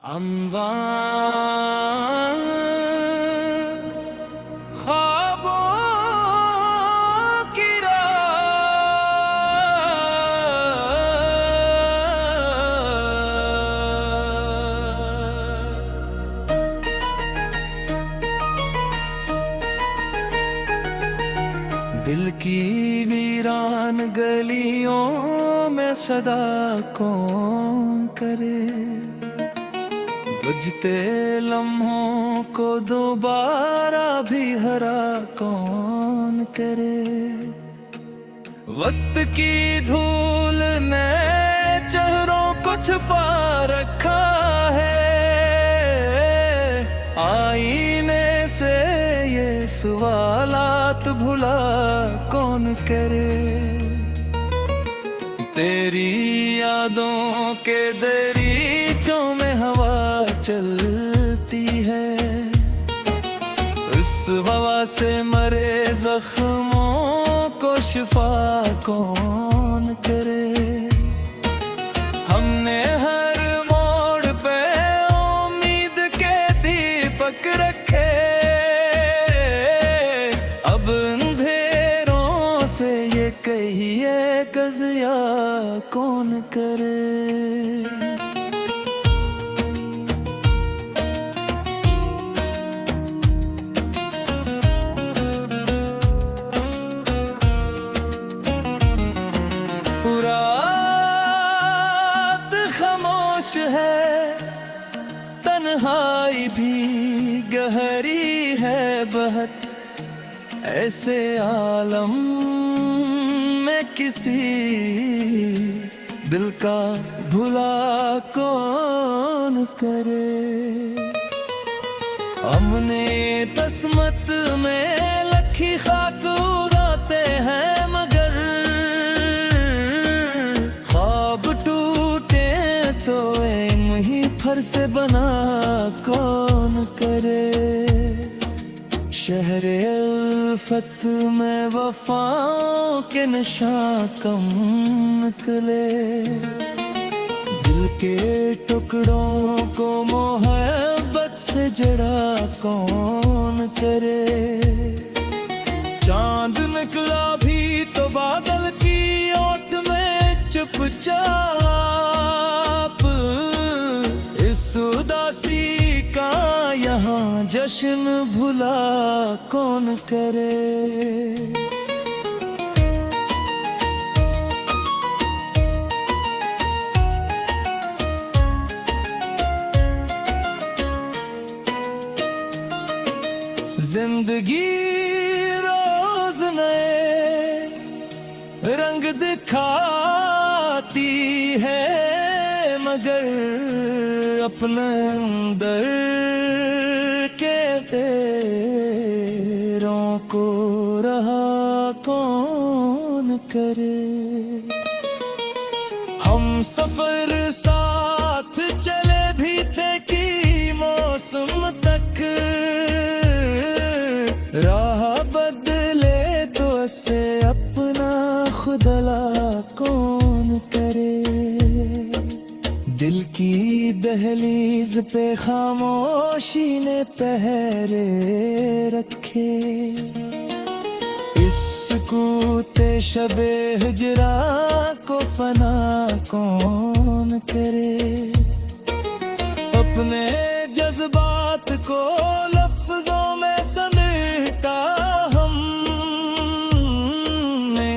अम्वा ख्वाबों की दिल की वीरान गलियों में सदा कौन करे, बुझते लम्हों को दोबारा भी हरा कौन करे। वक्त की धूल ने चेहरों को छुपा रखा है, आईने से ये सवालात भुला कौन करे। तेरी यादों के दरीचों में हवा चलती है, उस हवा से मरे जख्मों को शिफा कौन करे। हमने हर मोड़ पे उम्मीद के दीपक रखे, अब अंधेरों से ये कहिए कज़िया कौन करे। रात खामोश है, तन्हाई भी गहरी है बहुत, ऐसे आलम में किसी दिल का भुला कौन करे। हमने तस्मत में लखी खाक उड़ाते हैं, मगर ख्वाब टूटे तो एम ही फर से बना कौन करे। शहरे उल्फत में वफाओं के निशान कम निकले, दिल के टुकड़ों को मोहब्बत से जड़ा कौन करे। चांद निकला भी तो बादल की ओट में चुपचाप, इस उदासी का यहाँ जश्न भुला कौन करे। जिंदगी रोज नए रंग दिखाती है, मगर अपने अंदर के तेरों को रहा कौन करे। हम सफर साथ चले भी थे कि मौसम तक, राह बदले तो से अपना खुदला कौन करे। दिल की दहलीज पे खामोशी ने पहरे रखे, इस कूते शबे हिजरा को फना कौन करे। अपने जज्बात को लफ्जों में समेटा हमने,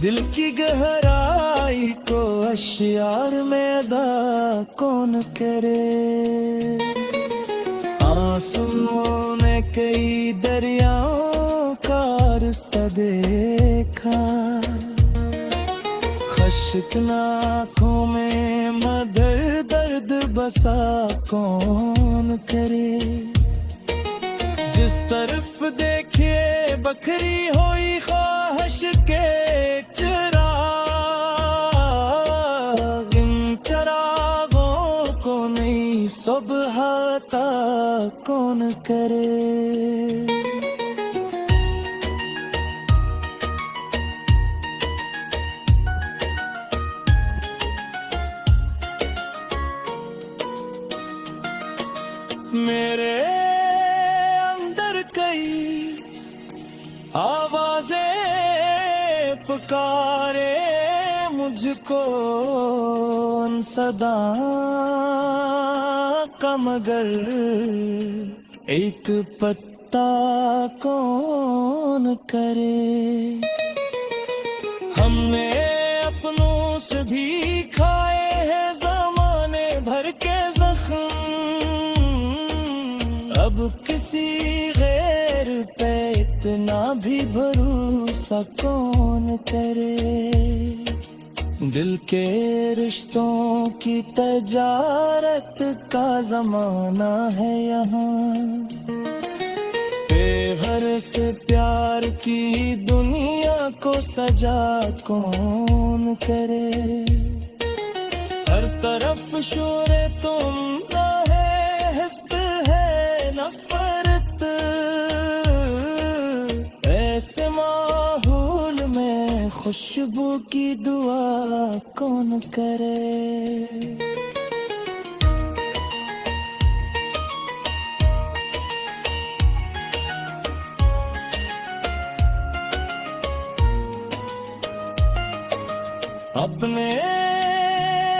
दिल की गहराई को अश्यार में अदा कौन करे। आंसुओं ने कई दरियाओं का रास्ता देखा, खश्क आँखों में मदर दर्द बसा कौन करे। जिस तरफ देखिए बखरी हुई ख्वाहिश के चिराग, इन चिरागों को नई सुबह अता कौन करे। मेरे अंदर कई आवाजें पुकारे मुझको, उन सदा का मगर एक पत्ता कौन करे। हमने अपनों से भी खाए हैं ज़माने भर के ज़ख्म, अब किसी गैर पे इतना भी भरोसा कौन करे। दिल के रिश्तों की तजारत का ज़माना है यहाँ, बेगरज प्यार की दुनिया को सजा कौन करे। हर तरफ शोर तुम ना है, हस्त है नफरत, ऐसे माहौल में खुशबू की दुआ कौन करे। अपने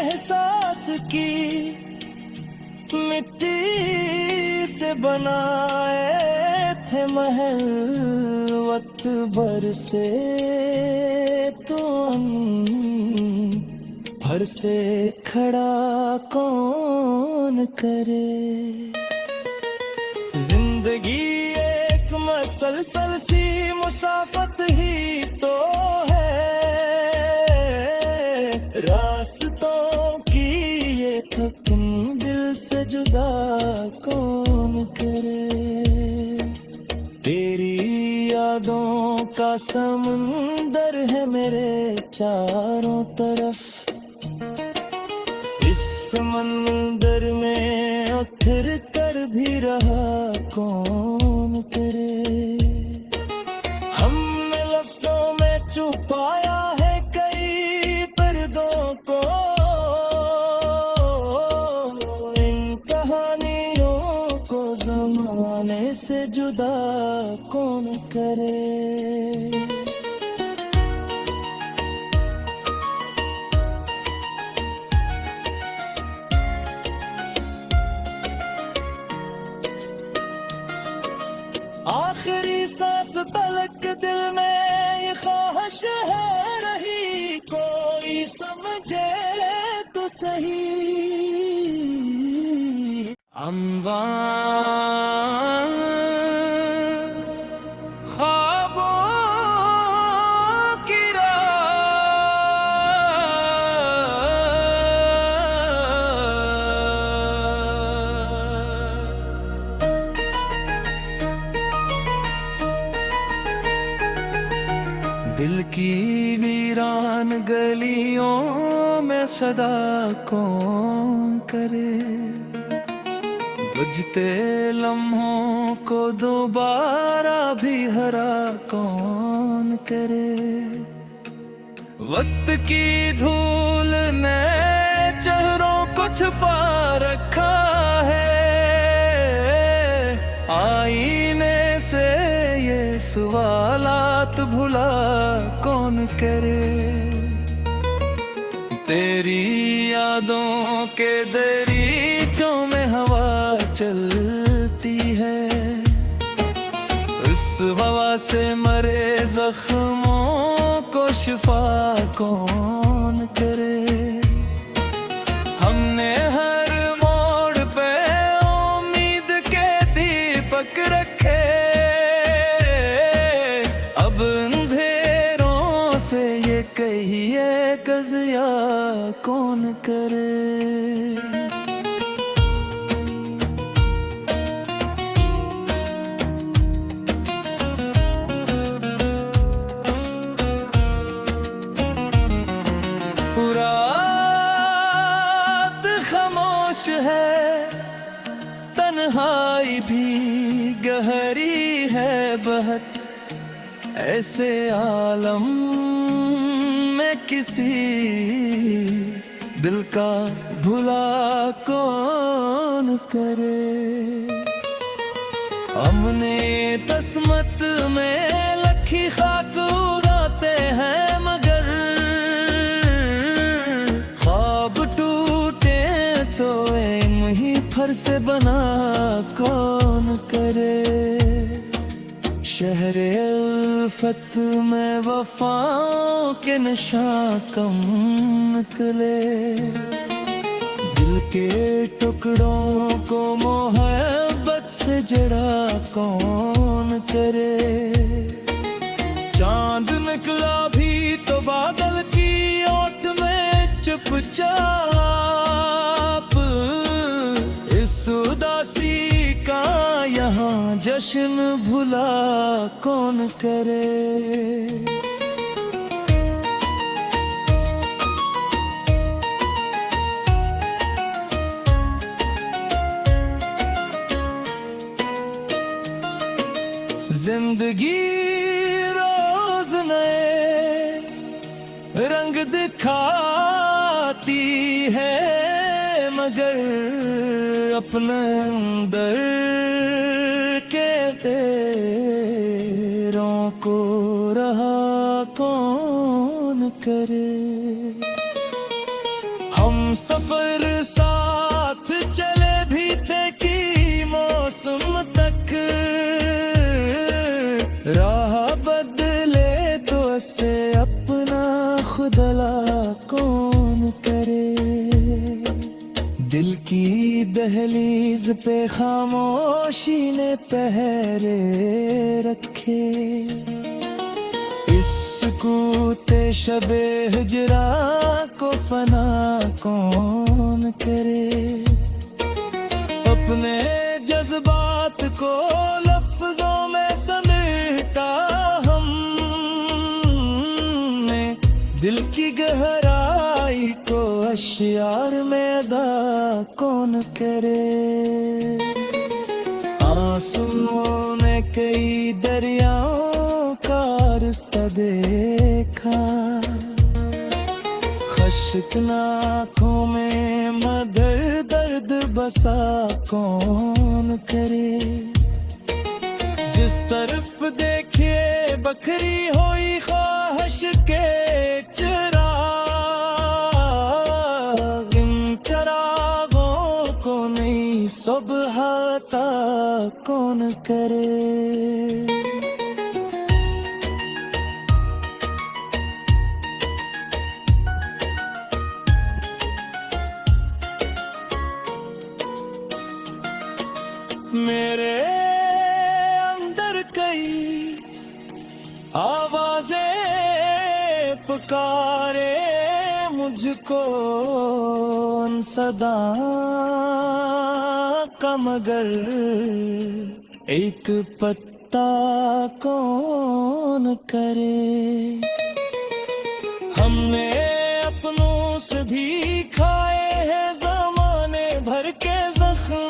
एहसास की मिट्टी से बनाए थे महल, वक्त भर से तो भर से खड़ा कौन करे। जिंदगी एक मसलसल सी मुसाफत ही तो है, रास्तों की ये थकन दिल से जुदा कौन करे। तेरी यादों का समुंदर है मेरे चारों तरफ, इस समंदर में उतर कर भी रहा कौन करे। हमने लफ्जों में छुपाया है कई पर्दों को, इन कहानियों को ज़माने से जुदा कौन करे। आखिरी सांस तलक दिल में ये ख्वाहिश है रही, कोई समझे तो सही। अम्वा ख्वाबों की दिल की वीरान गलियों में सदा कौन करे। बुझते लम्हों को दोबारा भी हरा कौन करे। वक्त की धूल ने चेहरों को छुपा रखा है, आईने से ये सवालात भुला कौन करे। तेरी यादों के दरीचों में हवा चलती है, उस हवा से मरे जख्मों को शिफा कौन करे। हमने हर मोड़ पे उम्मीद के दीपक रखे, अब अंधेरों से ये कहिए कज़िया कौन करे। रात खामोश है, तन्हाई भी गहरी है बहुत, ऐसे आलम में किसी दिल का भुला कौन करे। हमने तस्मत में लखी खाक उड़ाते हैं मगर ख्वाब टूटे तो इम ही फर से बना कौन करे। शहरे उल्फत में वफाओं के नशा कम निकले। दिल के टुकड़ों को मोहब्बत से जड़ा कौन करे। चांद निकला भी तो बादल की ओट में चुपचाप इस उदासी का यहाँ जश्न भुला कौन करे। जिंदगी रोज नए रंग दिखाती है मगर अपने अंदर के तेरों को रहा कौन करे। हम सफर साथ चले भी थे कि मौसम तक राह बदले तो से अपना खुदला कौन करे। दिल की दहलीज पे खामोशी ने पहरे रखे। इस कूते शबे हिजरा को फना कौन करे। अपने जज्बात को लफ्जों में समेटा हमने दिल की गहराई को अश्यार में अदा कौन करे। आंसुओं ने कई दरियाओं का रास्ता देखा। खश्क आँखों में मदर दर्द बसा कौन करे। जिस तरफ देखिए बखरी हुई ख्वाहिश के चिराग इन चिरागों को नहीं सुबह अता कौन करे। मेरे अंदर कई आवाजें पुकारे मुझको उन सदा का मगर एक पत्ता कौन करे। हमने अपनों से भी खाए हैं जमाने भर के जख्म।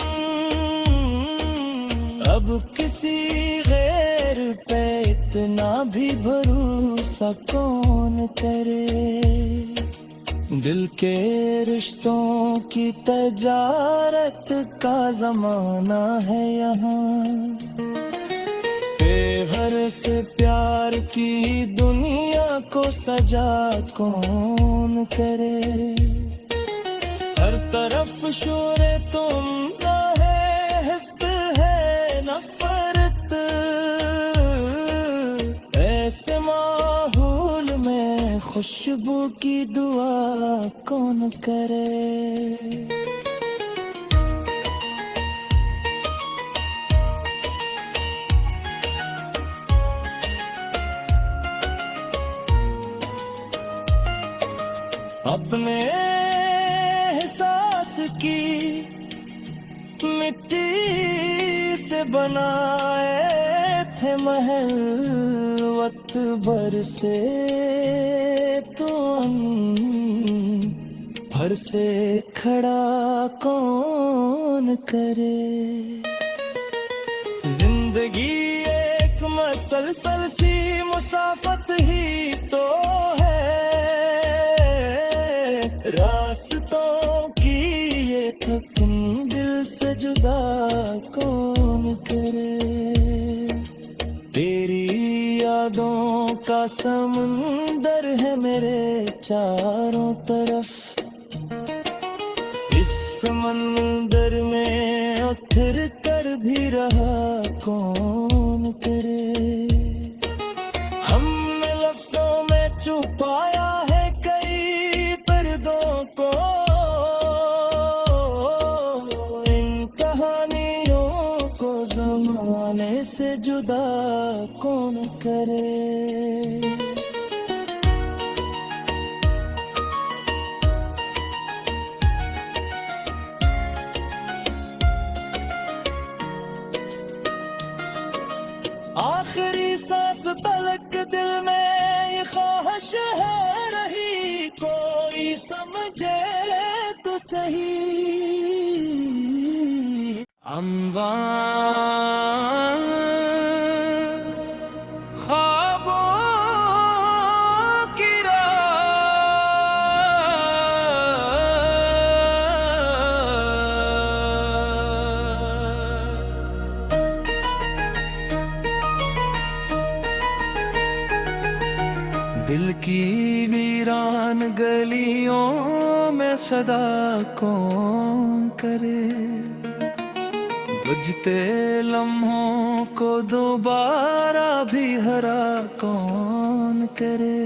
अब किसी गैर पे इतना भी भरोसा कौन करे। दिल के रिश्तों की तजारत का जमाना है यहाँ। बेघर से प्यार की दुनिया को सजा कौन करे। हर तरफ शोरे तुम ना है हस्त है नफरत। ऐसे माहौल में खुशबू की दुआ कौन करे। अपने एहसास की मिट्टी से बनाए थे महल वक्त भर से तुम भर से खड़ा कौन करे। जिंदगी एक मसलसल सी मुसाफत ही तो है। रास्तों की जुदा कौन करे। तेरी यादों का समुंदर है मेरे चारों तरफ, इस समंदर में उतर कर भी रहा कौन करे। हमने लफ्जों में छुपाया है कई पर्दों को, इन कहानियों को ज़माने से जुदा कौन करे। आखिरी सांस तलक दिल में ये ख्वाहिश है रही, कोई समझे तो सही। अम्वा ख्वाबों की दिल की वीरान गलियों में सदा कौन करे। बुझते लम्हों को दोबारा भी हरा कौन करे।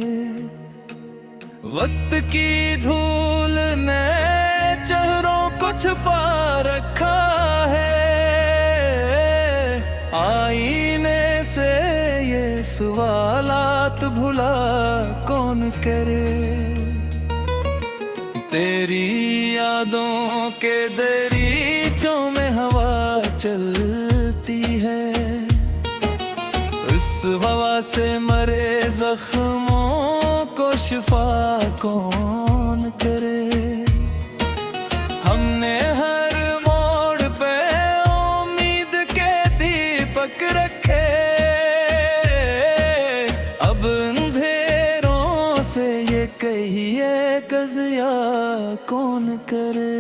वक्त की धूल ने चेहरों को छुपा रखा है, आईने से ये सवालात भुला कौन करे। तेरी यादों के दरीचों में हवा चलती है, उस हवा से मरे जख्मों को शिफा कौन करे। हमने हर मोड़ पे उम्मीद के दीपक रखे, अब अंधेरों से ये कहिए कज़िया कौन करे।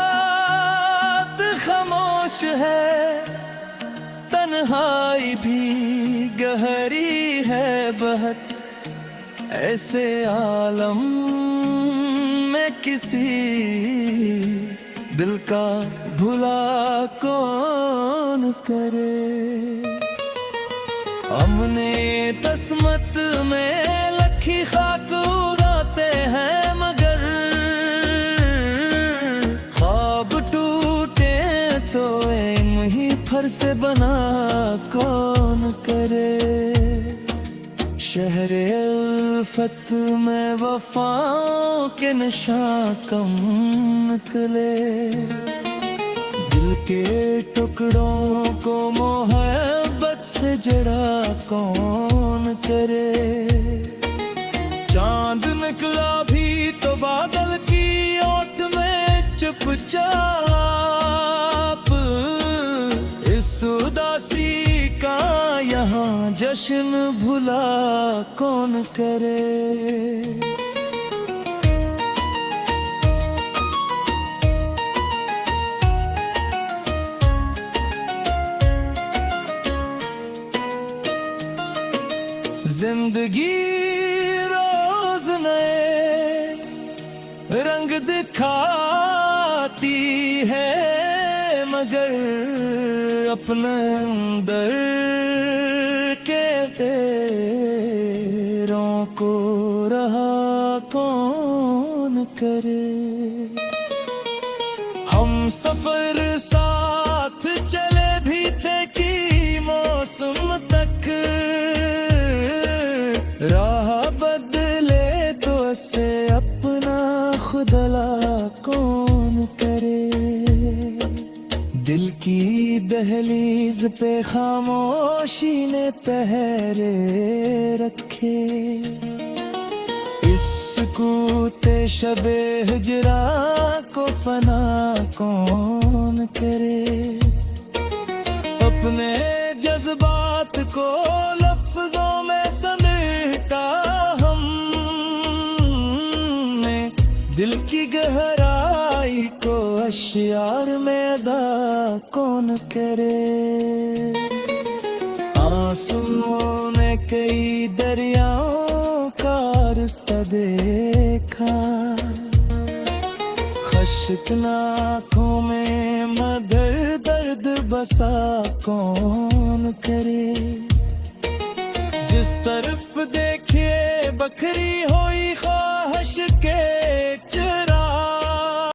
रात खामोश है, तन्हाई भी गहरी है बहुत, ऐसे आलम में किसी दिल का भुला कौन करे। हमने तस्मत में लखी खाक उड़ाते हैं, मगर ख्वाब टूटे तो इल्म ही फर से बना कौन करे। शहरे उल्फत में वफाओं के निशान कम निकले, दिल के टुकड़ों को मोहब्बत से जड़ा कौन करे। चांद निकला भी तो बादल की ओट में चुपचाप, इस उदासी का यहाँ जश्न भुला कौन करे। जिंदगी रोज नए रंग दिखाती है, मगर अपने अंदर के तेरों को रहा कौन करे। हम सफर साथ चले भी थे कि मौसम तक, राह बदले तो से अपना खुदला कौन करे। दिल की दहलीज पे खामोशी ने पहरे रखे, इस कूते शबे हिजरा को फना कौन करे। अब अपने जज्बात को लफ्जों में समेटा हमने, दिल की गहराई को अश्यार में अदा कौन करे। आंसुओं ने कई दरियाओं का रास्ता देखा, खश्क आँखों में मगर दर्द बसा कौन करे। जिस तरफ देखिए बखरी हुई ख्वाहिश के